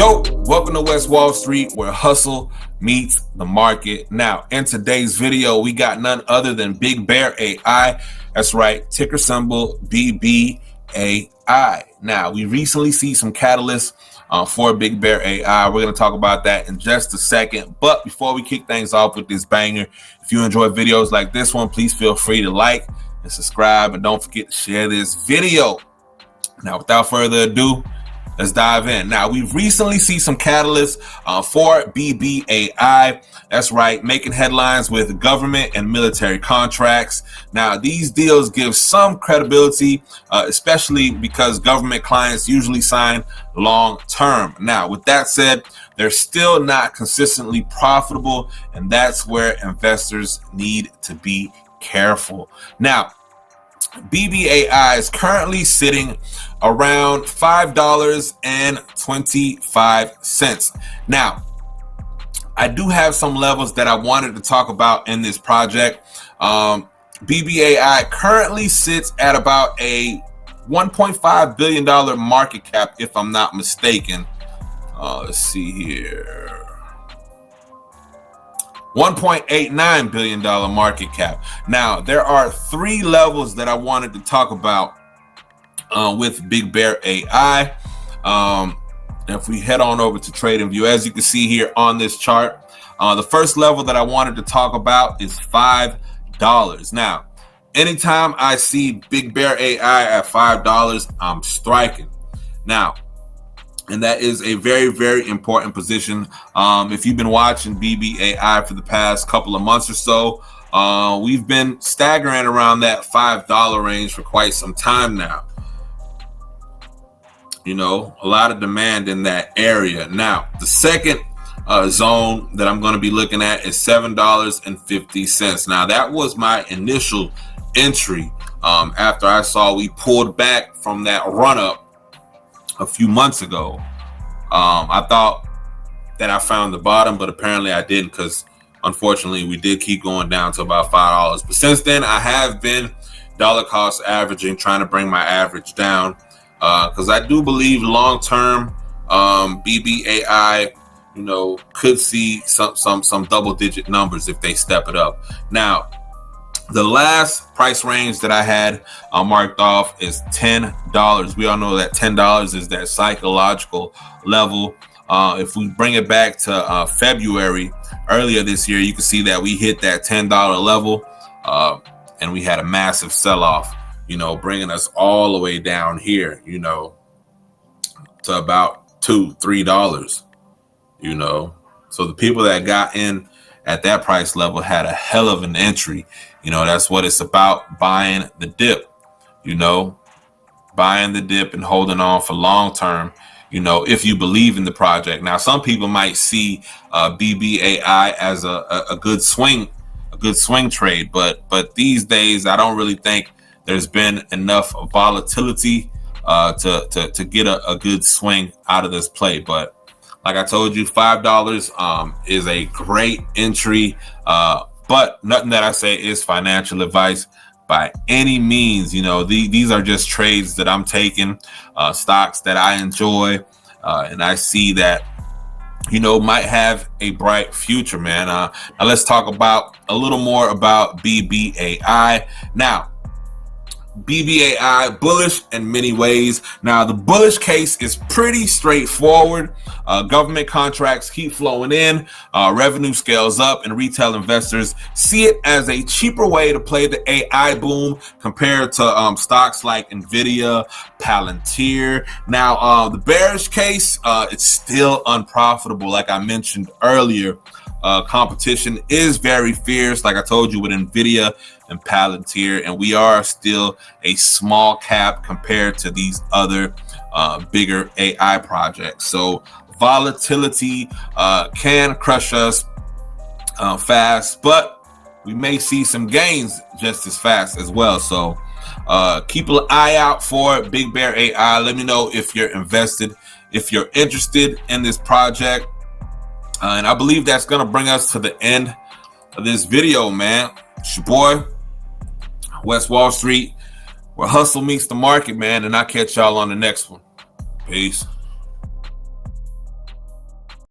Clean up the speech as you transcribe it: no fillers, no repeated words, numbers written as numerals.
Yo, welcome to West Wall Street, where hustle meets the market. Now, in today's video, we got none other than BigBear.ai. That's right, ticker symbol BBAI. Now, we recently see some catalysts for BigBear.ai. We're going to talk about that in just a second. But before we kick things off with this banger, if you enjoy videos like this one, please feel free to like and subscribe. And don't forget to share this video. Now, without further ado, let's dive in. Now, we've recently seen some catalysts for BBAI. That's right, making headlines with government and military contracts. Now, these deals give some credibility, especially because government clients usually sign long term. Now, with that said, they're still not consistently profitable, and that's where investors need to be careful. Now, BBAI is currently sitting around $5.25. Now, I do have some levels that I wanted to talk about in this project. BBAI currently sits at about a $1.5 billion market cap, if I'm not mistaken. Let's see here. $1.89 billion market cap. Now, there are three levels that I wanted to talk about with BigBear.ai. If we head on over to TradingView, as you can see here on this chart, the first level that I wanted to talk about is $5. Now, anytime I see BigBear.ai at $5, I'm striking. Now, and that is a very, very important position. If you've been watching BBAI for the past couple of months or so, we've been staggering around that $5 range for quite some time now. You know, a lot of demand in that area. Now, the second zone that I'm going to be looking at is $7.50. Now, that was my initial entry after I saw we pulled back from that run up a few months ago. I thought that I found the bottom, but apparently I didn't, because unfortunately we did keep going down to about $5. But since then, I have been dollar cost averaging, trying to bring my average down, because I do believe long term BBAI, you know, could see some double digit numbers if they step it up. Now, the last price range that I had marked off is $10. We all know that $10 is that psychological level. If we bring it back to February earlier this year, you can see that we hit that $10 level and we had a massive sell-off, you know, bringing us all the way down here, you know, to about $2-3, you know. So the people that got in at that price level had a hell of an entry. You know, that's what it's about, buying the dip, you know, buying the dip and holding on for long term, you know, if you believe in the project. Now, some people might see BBAI as a good swing trade, but these days I don't really think there's been enough volatility to get a good swing out of this play. But like I told you, $5 is a great entry, but nothing that I say is financial advice by any means. You know, these are just trades that I'm taking, stocks that I enjoy, and I see that, you know, might have a bright future, man. Now let's talk about a little more about BBAI. Now, BBAI bullish in many ways. Now, the bullish case is pretty straightforward. Government contracts keep flowing in, revenue scales up, and retail investors see it as a cheaper way to play the AI boom compared to stocks like Nvidia, Palantir. Now, the bearish case, it's still unprofitable. Like I mentioned earlier, competition is very fierce, like I told you, with Nvidia and Palantir, and we are still a small cap compared to these other bigger AI projects. So volatility can crush us fast, but we may see some gains just as fast as well. So keep an eye out for BigBear.ai. Let me know if you're invested, if you're interested in this project. And I believe that's going to bring us to the end of this video, man. It's your boy, West Wall Street, where hustle meets the market, man. And I'll catch y'all on the next one. Peace.